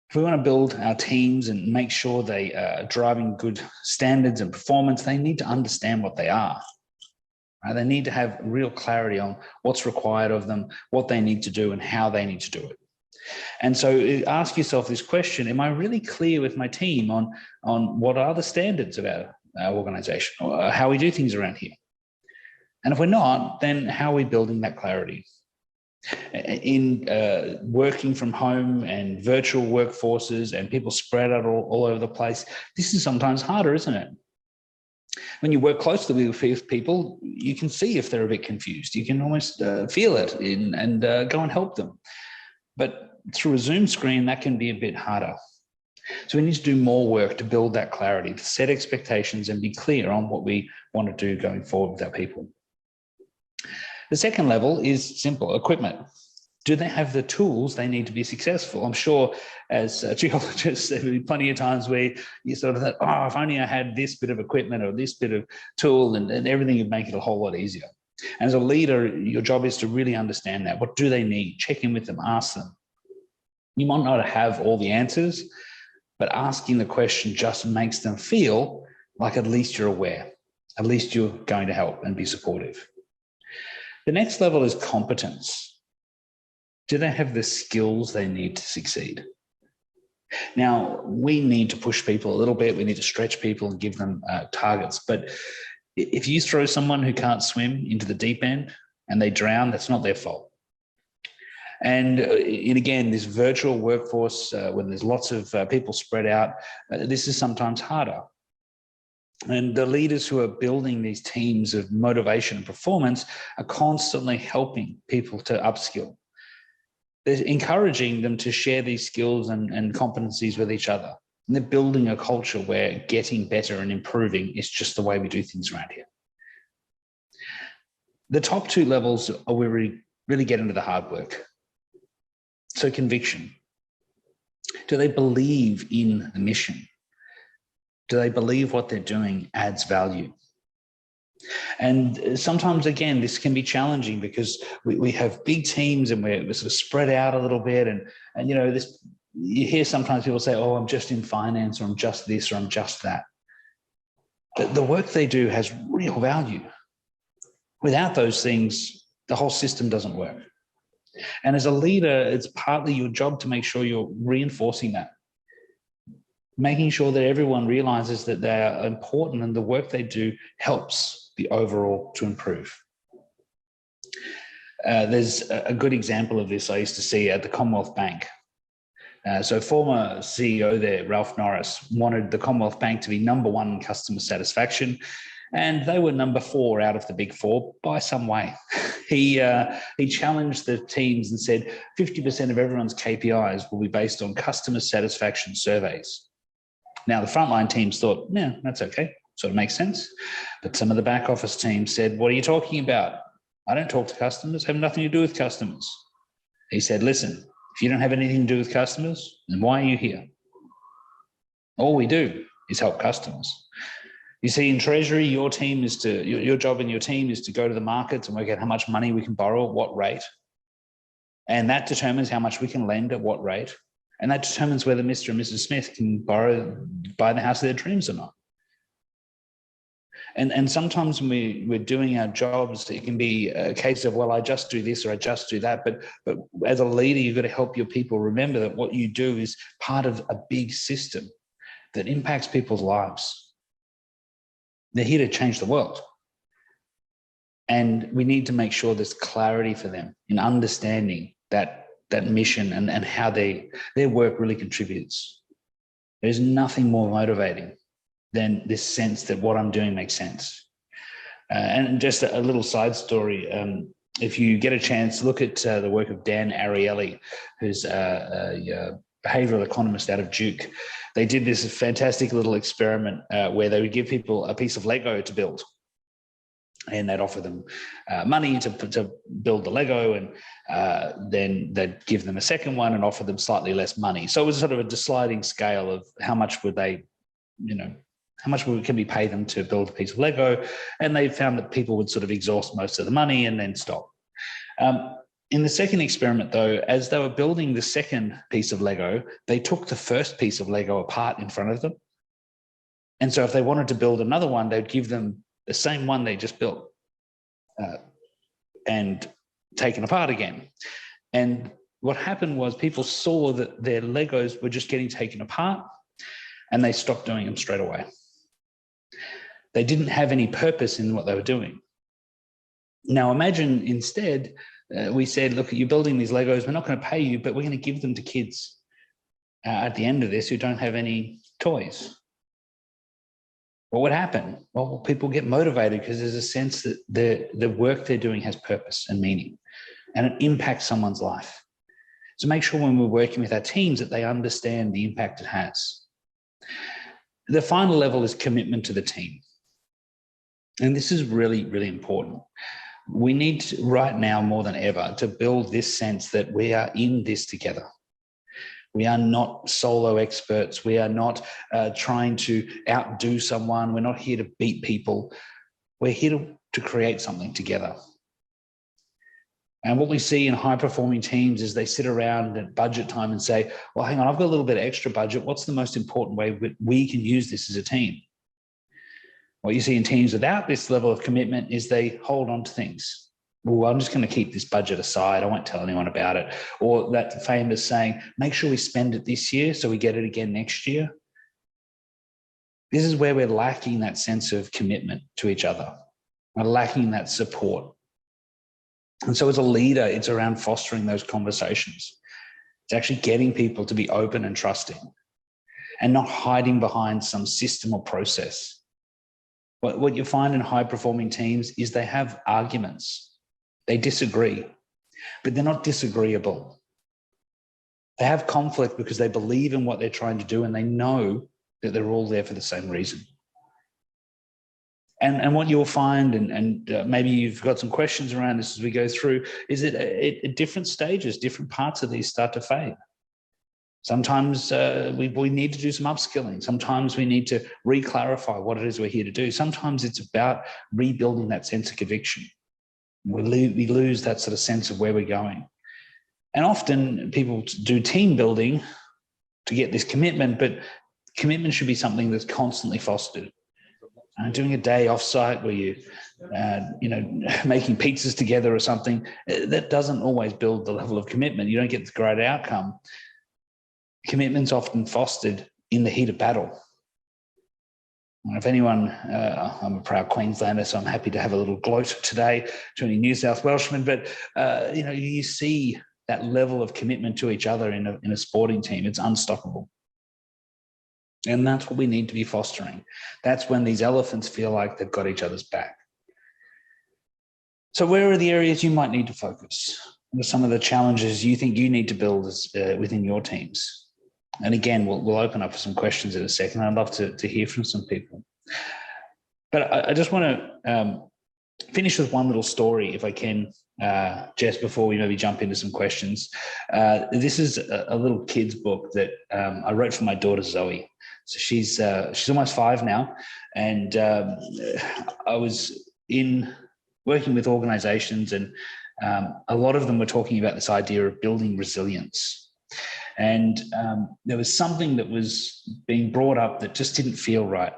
S2: If we want to build our teams and make sure they are driving good standards and performance, they need to understand what they are. Right? They need to have real clarity on what's required of them, what they need to do, and how they need to do it. And so ask yourself this question: am I really clear with my team on what are the standards of our organization, or how we do things around here? And if we're not, then how are we building that clarity? In working from home and virtual workforces and people spread out all over the place, this is sometimes harder, isn't it? When you work closely with people, you can see if they're a bit confused. You can almost feel it and go and help them. But through a Zoom screen, that can be a bit harder. So we need to do more work to build that clarity, to set expectations and be clear on what we want to do going forward with our people. The second level is simple: equipment. Do they have the tools they need to be successful? I'm sure as geologists, there will be plenty of times where you sort of think, oh, if only I had this bit of equipment or this bit of tool, and everything would make it a whole lot easier. And as a leader, your job is to really understand that. What do they need? Check in with them, ask them. You might not have all the answers, but asking the question just makes them feel like at least you're aware, at least you're going to help and be supportive. The next level is competence. Do they have the skills they need to succeed? Now, we need to push people a little bit. We need to stretch people and give them targets. But if you throw someone who can't swim into the deep end and they drown, that's not their fault. And again, this virtual workforce, when there's lots of people spread out, this is sometimes harder. And the leaders who are building these teams of motivation and performance are constantly helping people to upskill. They're encouraging them to share these skills and competencies with each other. And they're building a culture where getting better and improving is just the way we do things around here. The top two levels are where we really get into the hard work. So conviction. Do they believe in the mission? Do they believe what they're doing adds value? And sometimes, again, this can be challenging because we have big teams and we're sort of spread out a little bit. And you know, this, you hear sometimes people say, oh, I'm just in finance, or I'm just this, or I'm just that. But the work they do has real value. Without those things, the whole system doesn't work. And as a leader, it's partly your job to make sure you're reinforcing that, making sure that everyone realizes that they are important and the work they do helps the overall to improve. There's a good example of this I used to see at the Commonwealth Bank. So former CEO there, Ralph Norris, wanted the Commonwealth Bank to be #1 in customer satisfaction, and they were #4 out of the big four by some way. He challenged the teams and said 50% of everyone's KPIs will be based on customer satisfaction surveys. Now, the frontline teams thought, yeah, that's okay, sort of makes sense. But some of the back office teams said, what are you talking about? I don't talk to customers, have nothing to do with customers. He said, listen, if you don't have anything to do with customers, then why are you here? All we do is help customers. You see, in Treasury, your team is to, your job in your team is to go to the markets and work out how much money we can borrow at what rate. And that determines how much we can lend at what rate. And that determines whether Mr. and Mrs. Smith can buy the house of their dreams or not. And sometimes when we're doing our jobs, it can be a case of, well, I just do this or I just do that. But as a leader, you've got to help your people remember that what you do is part of a big system that impacts people's lives. They're here to change the world. And we need to make sure there's clarity for them in understanding that mission and how their work really contributes. There's nothing more motivating than this sense that what I'm doing makes sense. And just a little side story, if you get a chance, look at the work of Dan Ariely, who's a behavioral economist out of Duke. They did this fantastic little experiment where they would give people a piece of Lego to build. And they'd offer them money to build the Lego, and then they'd give them a second one and offer them slightly less money. So it was sort of a sliding scale of how much would they, how much can we pay them to build a piece of Lego? And they found that people would sort of exhaust most of the money and then stop. In the second experiment, though, as they were building the second piece of Lego, they took the first piece of Lego apart in front of them. And so if they wanted to build another one, they'd give them the same one they just built and taken apart again. And what happened was people saw that their Legos were just getting taken apart and they stopped doing them straight away. They didn't have any purpose in what they were doing. Now imagine instead, we said, look, you're building these Legos, we're not going to pay you, but we're going to give them to kids at the end of this who don't have any toys. What would happen? Well, people get motivated because there's a sense that the work they're doing has purpose and meaning, and it impacts someone's life. So make sure when we're working with our teams that they understand the impact it has. The final level is commitment to the team. And this is really, really important. We need to, right now more than ever, to build this sense that we are in this together. We are not solo experts. We are not trying to outdo someone. We're not here to beat people. We're here to create something together. And what we see in high-performing teams is they sit around at budget time and say, well, hang on, I've got a little bit of extra budget. What's the most important way we can use this as a team? What you see in teams without this level of commitment is they hold on to things. Well, I'm just going to keep this budget aside. I won't tell anyone about it. Or that famous saying, make sure we spend it this year so we get it again next year. This is where we're lacking that sense of commitment to each other. We're lacking that support. And so as a leader, it's around fostering those conversations. It's actually getting people to be open and trusting and not hiding behind some system or process. What you find in high-performing teams is they have arguments. They disagree, but they're not disagreeable. They have conflict because they believe in what they're trying to do and they know that they're all there for the same reason. And what you'll find, and maybe you've got some questions around this as we go through, is that at different stages, different parts of these start to fade. Sometimes we need to do some upskilling. Sometimes we need to re-clarify what it is we're here to do. Sometimes it's about rebuilding that sense of conviction. We lose that sort of sense of where we're going. And often people do team building to get this commitment, but commitment should be something that's constantly fostered. Doing a day offsite where you making pizzas together or something, that doesn't always build the level of commitment. You don't get the great outcome. Commitment's often fostered in the heat of battle. If anyone, I'm a proud Queenslander, so I'm happy to have a little gloat today to any New South Welshmen, but you see that level of commitment to each other in a sporting team. It's unstoppable. And that's what we need to be fostering. That's when these elephants feel like they've got each other's back. So where are the areas you might need to focus? What are some of the challenges you think you need to build within your teams? And again, we'll open up for some questions in a second. I'd love to hear from some people. But I just want to finish with one little story, if I can, Jess, before we maybe jump into some questions. This is a little kid's book that I wrote for my daughter, Zoe. So she's almost 5 now. And I was working with organizations, and a lot of them were talking about this idea of building resilience. And there was something that was being brought up that just didn't feel right.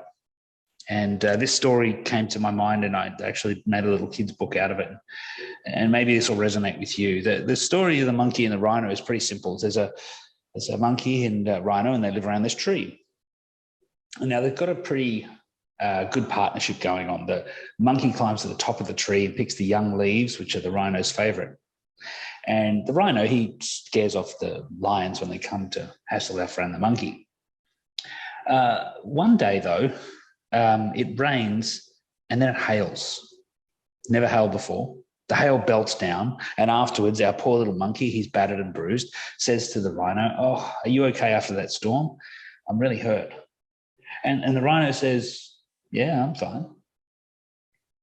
S2: And this story came to my mind, and I actually made a little kid's book out of it. And maybe this will resonate with you. The story of the monkey and the rhino is pretty simple. There's a monkey and a rhino, and they live around this tree. And now they've got a pretty good partnership going on. The monkey climbs to the top of the tree and picks the young leaves, which are the rhino's favorite. And the rhino, he scares off the lions when they come to hassle our friend the monkey. One day, though, it rains and then it hails. Never hailed before. The hail belts down, and afterwards, our poor little monkey, he's battered and bruised, says to the rhino, "Oh, are you okay after that storm? I'm really hurt." And the rhino says, "Yeah, I'm fine."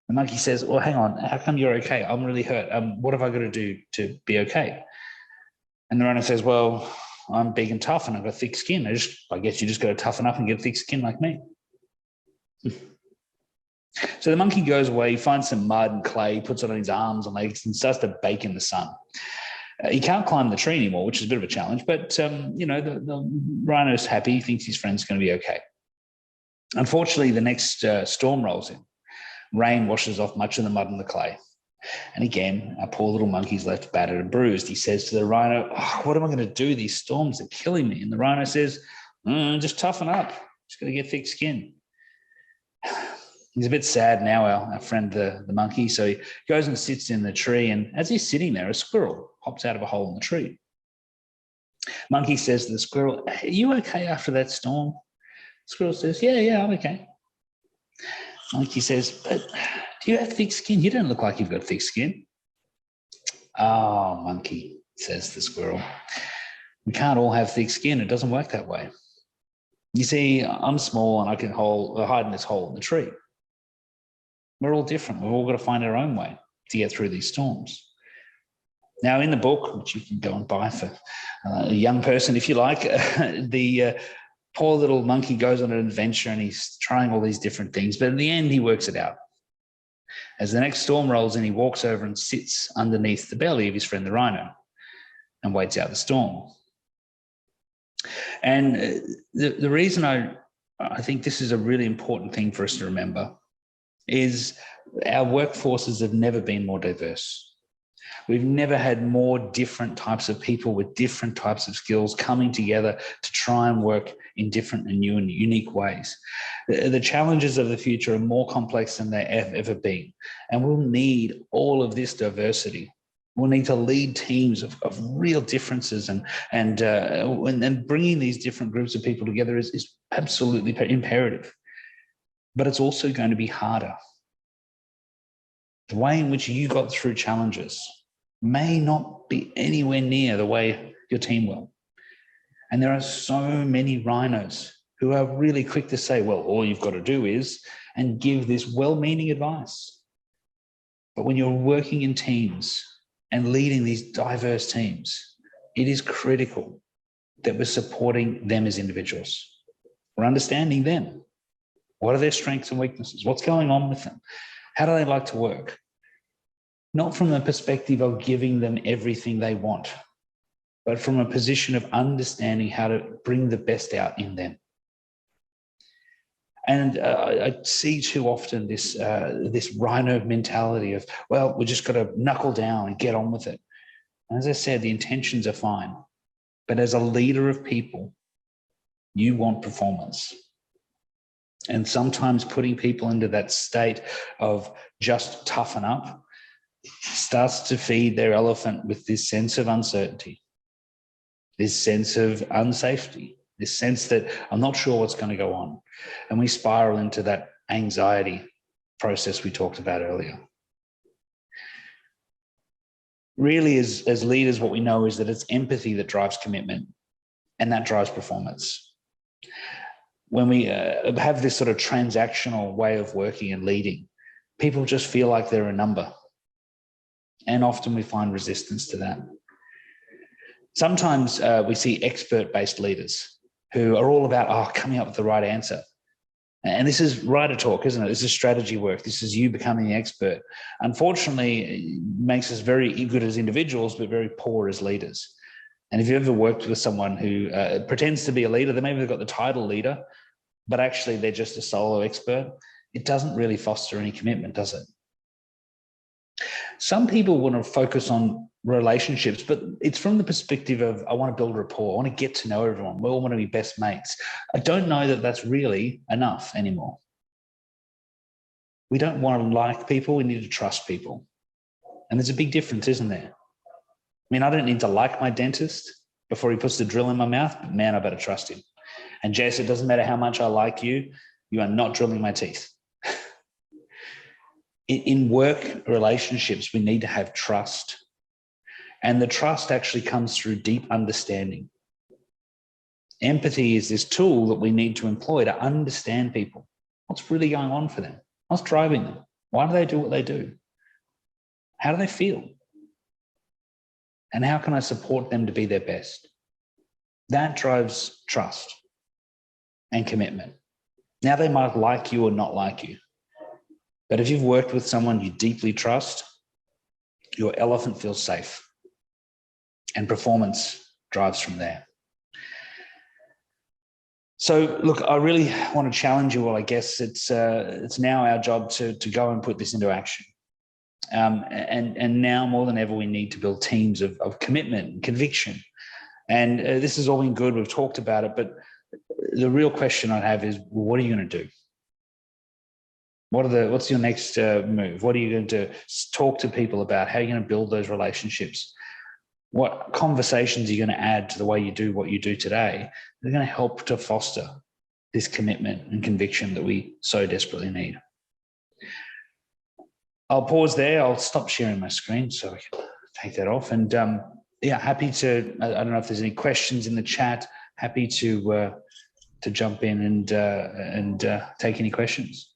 S2: The monkey says, "Well, hang on, how come you're okay? I'm really hurt. What have I got to do to be okay?" And the rhino says, "Well, I'm big and tough and I've got thick skin. I guess you just got to toughen up and get thick skin like me." So the monkey goes away, he finds some mud and clay, puts it on his arms and legs and starts to bake in the sun. He can't climb the tree anymore, which is a bit of a challenge, but the rhino's happy, he thinks his friend's going to be okay. Unfortunately, the next storm rolls in. Rain washes off much of the mud and the clay. And again, our poor little monkey's left battered and bruised. He says to the rhino, "Oh, what am I going to do? These storms are killing me." And the rhino says, "Just toughen up. Just got to get thick skin." He's a bit sad now, our friend, the monkey. So he goes and sits in the tree. And as he's sitting there, a squirrel pops out of a hole in the tree. Monkey says to the squirrel, "Are you okay after that storm?" The squirrel says, Yeah, I'm okay. Monkey says, "But do you have thick skin? You don't look like you've got thick skin." "Oh, monkey," says the squirrel, "we can't all have thick skin. It doesn't work that way. You see, I'm small and I can hide in this hole in the tree. We're all different. We've all got to find our own way to get through these storms." Now, in the book, which you can go and buy for a young person if you like, the poor little monkey goes on an adventure and he's trying all these different things, but in the end, he works it out. As the next storm rolls in, he walks over and sits underneath the belly of his friend the rhino and waits out the storm. And the reason I think this is a really important thing for us to remember is our workforces have never been more diverse. We've never had more different types of people with different types of skills coming together to try and work in different and new and unique ways. The challenges of the future are more complex than they have ever been. And we'll need all of this diversity. We'll need to lead teams of real differences, and bringing these different groups of people together is absolutely imperative. but it's also going to be harder. The way in which you got through challenges may not be anywhere near the way your team will. And there are so many rhinos who are really quick to say, well, all you've got to do is, and give this well-meaning advice. But when you're working in teams and leading these diverse teams, it is critical that we're supporting them as individuals. We're understanding them. What are their strengths and weaknesses? What's going on with them? How do they like to work? Not from the perspective of giving them everything they want, but from a position of understanding how to bring the best out in them. And I see too often this rhino mentality of, well, we just got to knuckle down and get on with it. And as I said, the intentions are fine. But as a leader of people, you want performance. And sometimes putting people into that state of just toughen up starts to feed their elephant with this sense of uncertainty, this sense of unsafety, this sense that I'm not sure what's going to go on. And we spiral into that anxiety process we talked about earlier. Really, as leaders, what we know is that it's empathy that drives commitment, and that drives performance. When we have this sort of transactional way of working and leading, people just feel like they're a number. And often we find resistance to that. Sometimes we see expert-based leaders who are all about coming up with the right answer. And this is writer talk, isn't it? This is strategy work. This is you becoming the expert. Unfortunately, it makes us very good as individuals, but very poor as leaders. And if you've ever worked with someone who pretends to be a leader, they maybe they've got the title leader, but actually they're just a solo expert, it doesn't really foster any commitment, does it? Some people want to focus on relationships, but it's from the perspective of, I want to build rapport. I want to get to know everyone. We all want to be best mates. I don't know that that's really enough anymore. We don't want to like people. We need to trust people. And there's a big difference, isn't there? I mean, I don't need to like my dentist before he puts the drill in my mouth, but man, I better trust him. And Jess, it doesn't matter how much I like you, you are not drilling my teeth. In work relationships, we need to have trust. And the trust actually comes through deep understanding. Empathy is this tool that we need to employ to understand people. What's really going on for them? What's driving them? Why do they do what they do? How do they feel? And how can I support them to be their best? That drives trust and commitment. Now, they might like you or not like you. But if you've worked with someone you deeply trust, your elephant feels safe. And performance drives from there. So, look, I really want to challenge you all. I guess it's now our job to go and put this into action. And now more than ever, we need to build teams of commitment and conviction. And this has all been good. We've talked about it. But the real question I have is, well, what are you going to do? What's your next move? What are you going to talk to people about? How are you going to build those relationships? What conversations are you going to add to the way you do what you do today? They're going to help to foster this commitment and conviction that we so desperately need. I'll pause there. I'll stop sharing my screen so I can take that off. And yeah, happy to, I don't know if there's any questions in the chat. Happy to jump in and take any questions.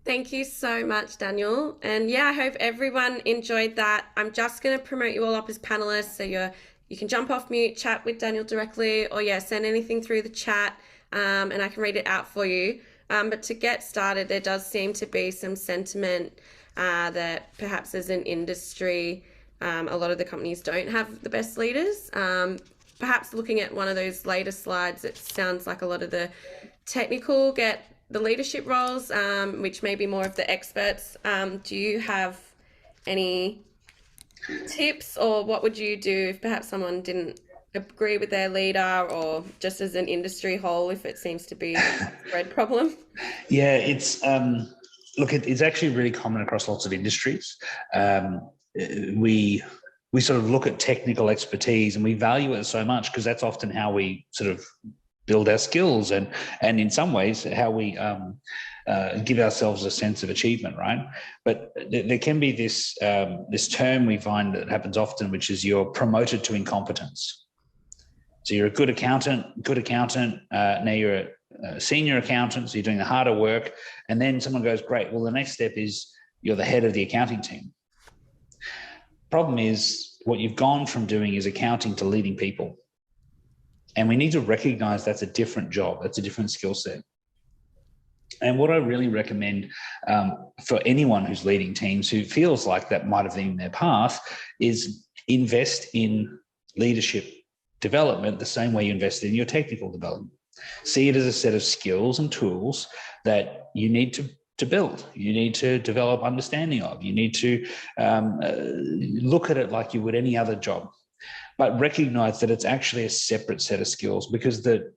S1: Thank you so much, Daniel. And yeah, I hope everyone enjoyed that. I'm just going to promote you all up as panelists. So you can jump off mute, chat with Daniel directly, or yeah, send anything through the chat and I can read it out for you. But to get started, there does seem to be some sentiment that perhaps as an industry, a lot of the companies don't have the best leaders. Perhaps looking at one of those later slides, it sounds like a lot of the technical get the leadership roles, which may be more of the experts. Do you have any tips, or what would you do if perhaps someone didn't agree with their leader, or just as an industry whole, if it seems to be a spread problem?
S2: Yeah, it's look, it's actually really common across lots of industries. We sort of look at technical expertise and we value it so much because that's often how we sort of build our skills and in some ways how we give ourselves a sense of achievement, right? But there can be this this term we find that happens often, which is you're promoted to incompetence. So you're a good accountant. Now you're a senior accountant, so you're doing the harder work. And then someone goes, great, well, the next step is you're the head of the accounting team. Problem is, what you've gone from doing is accounting to leading people. And we need to recognize that's a different job. That's a different skill set. And what I really recommend for anyone who's leading teams who feels like that might have been their path is invest in leadership development the same way you invest in your technical development. See it as a set of skills and tools that you need to build. You need to develop understanding of. You need to look at it like you would any other job, but recognize that it's actually a separate set of skills, because the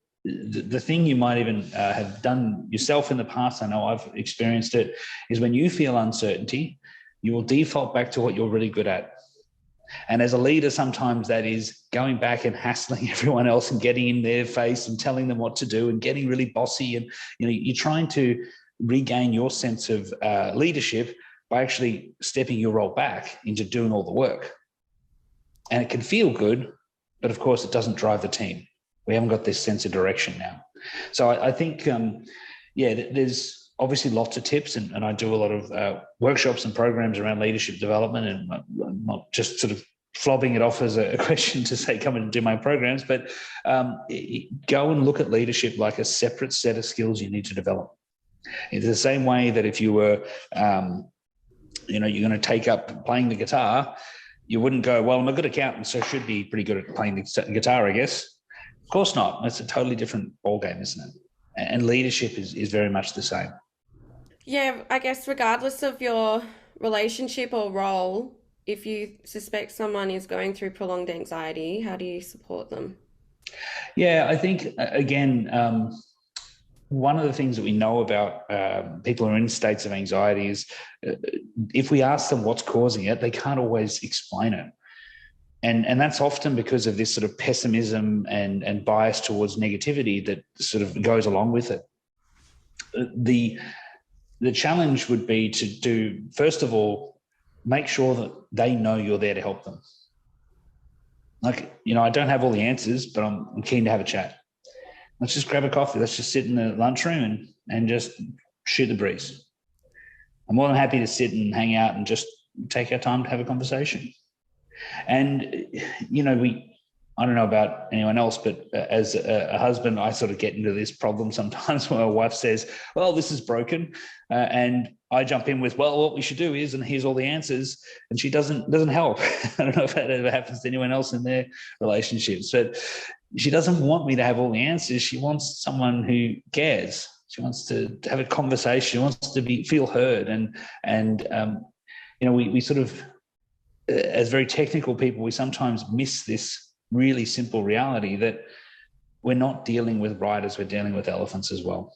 S2: thing you might even have done yourself in the past, I know I've experienced it, is when you feel uncertainty, you will default back to what you're really good at. And as a leader, sometimes that is going back and hassling everyone else and getting in their face and telling them what to do and getting really bossy. And you're trying to regain your sense of leadership by actually stepping your role back into doing all the work. And it can feel good, but of course it doesn't drive the team. We haven't got this sense of direction now. So I think, there's obviously lots of tips, and I do a lot of workshops and programs around leadership development, and I'm not just sort of flobbing it off as a question to say, come and do my programs, but go and look at leadership like a separate set of skills you need to develop. It's the same way that if you were, you're going to take up playing the guitar, you wouldn't go, well, I'm a good accountant, so I should be pretty good at playing the guitar, I guess. Of course not. It's a totally different ballgame, isn't it? And leadership is very much the same.
S1: Yeah, I guess regardless of your relationship or role, if you suspect someone is going through prolonged anxiety, how do you support them?
S2: Yeah, I think, again, one of the things that we know about people who are in states of anxiety is if we ask them what's causing it, they can't always explain it. And that's often because of this sort of pessimism and bias towards negativity that sort of goes along with it. The challenge would be to do, first of all, make sure that they know you're there to help them. Like, I don't have all the answers, but I'm keen to have a chat. Let's just grab a coffee. Let's just sit in the lunchroom and just shoot the breeze. I'm more than happy to sit and hang out and just take our time to have a conversation. And, I don't know about anyone else, but as a husband, I sort of get into this problem sometimes where my wife says, well, this is broken. And I jump in with, well, what we should do is, and here's all the answers. And she doesn't help. I don't know if that ever happens to anyone else in their relationships, but she doesn't want me to have all the answers. She wants someone who cares. She wants to have a conversation. She wants to feel heard. And we sort of, as very technical people, we sometimes miss this really simple reality that we're not dealing with riders, we're dealing with elephants as well.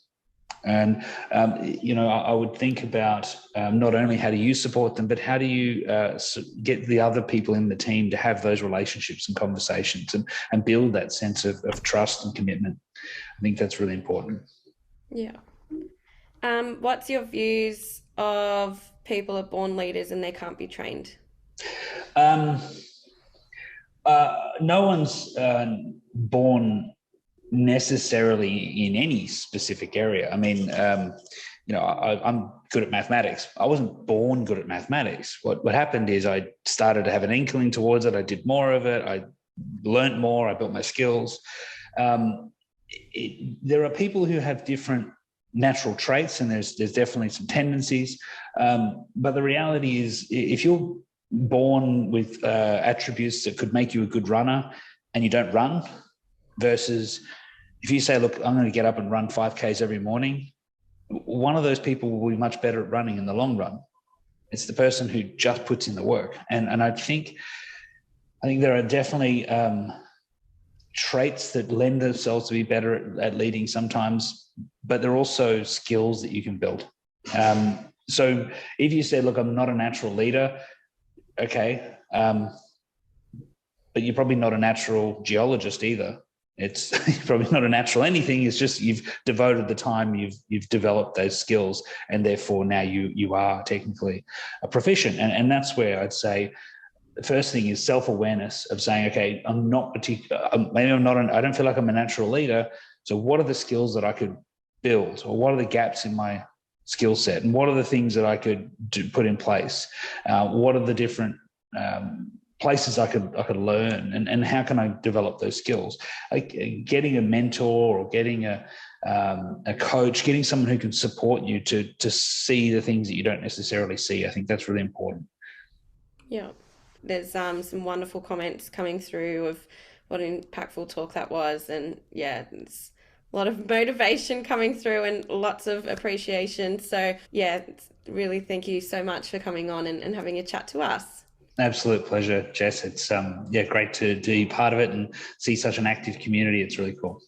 S2: And, I would think about not only how do you support them, but how do you get the other people in the team to have those relationships and conversations and build that sense of trust and commitment. I think that's really important.
S1: Yeah. What's your views of people are born leaders and they can't be trained?
S2: No one's born necessarily in any specific area. I mean, I'm good at mathematics. I wasn't born good at mathematics. What happened is I started to have an inkling towards it. I did more of it. I learned more. I built my skills. There are people who have different natural traits, and there's definitely some tendencies. But the reality is, if you're born with attributes that could make you a good runner and you don't run, versus if you say, look, I'm going to get up and run 5Ks every morning, one of those people will be much better at running in the long run. It's the person who just puts in the work. And I think there are definitely traits that lend themselves to be better at leading sometimes, but there are also skills that you can build. So if you say, look, I'm not a natural leader, okay, but you're probably not a natural geologist either. It's probably not a natural anything. It's just you've devoted the time, you've developed those skills, and therefore now you are technically a proficient. And that's where I'd say the first thing is self-awareness of saying, okay, I'm not particular. Maybe I'm not. I don't feel like I'm a natural leader. So what are the skills that I could build, or what are the gaps in my skill set, and what are the things that I could put in place? What are the different places I could learn, and how can I develop those skills? Like getting a mentor or getting a coach, getting someone who can support you to see the things that you don't necessarily see. I think that's really important.
S1: Yeah. There's some wonderful comments coming through of what an impactful talk that was. And yeah, it's a lot of motivation coming through and lots of appreciation. So yeah, really thank you so much for coming on and having a chat to us.
S2: Absolute pleasure, Jess. It's great to be part of it and see such an active community. It's really cool.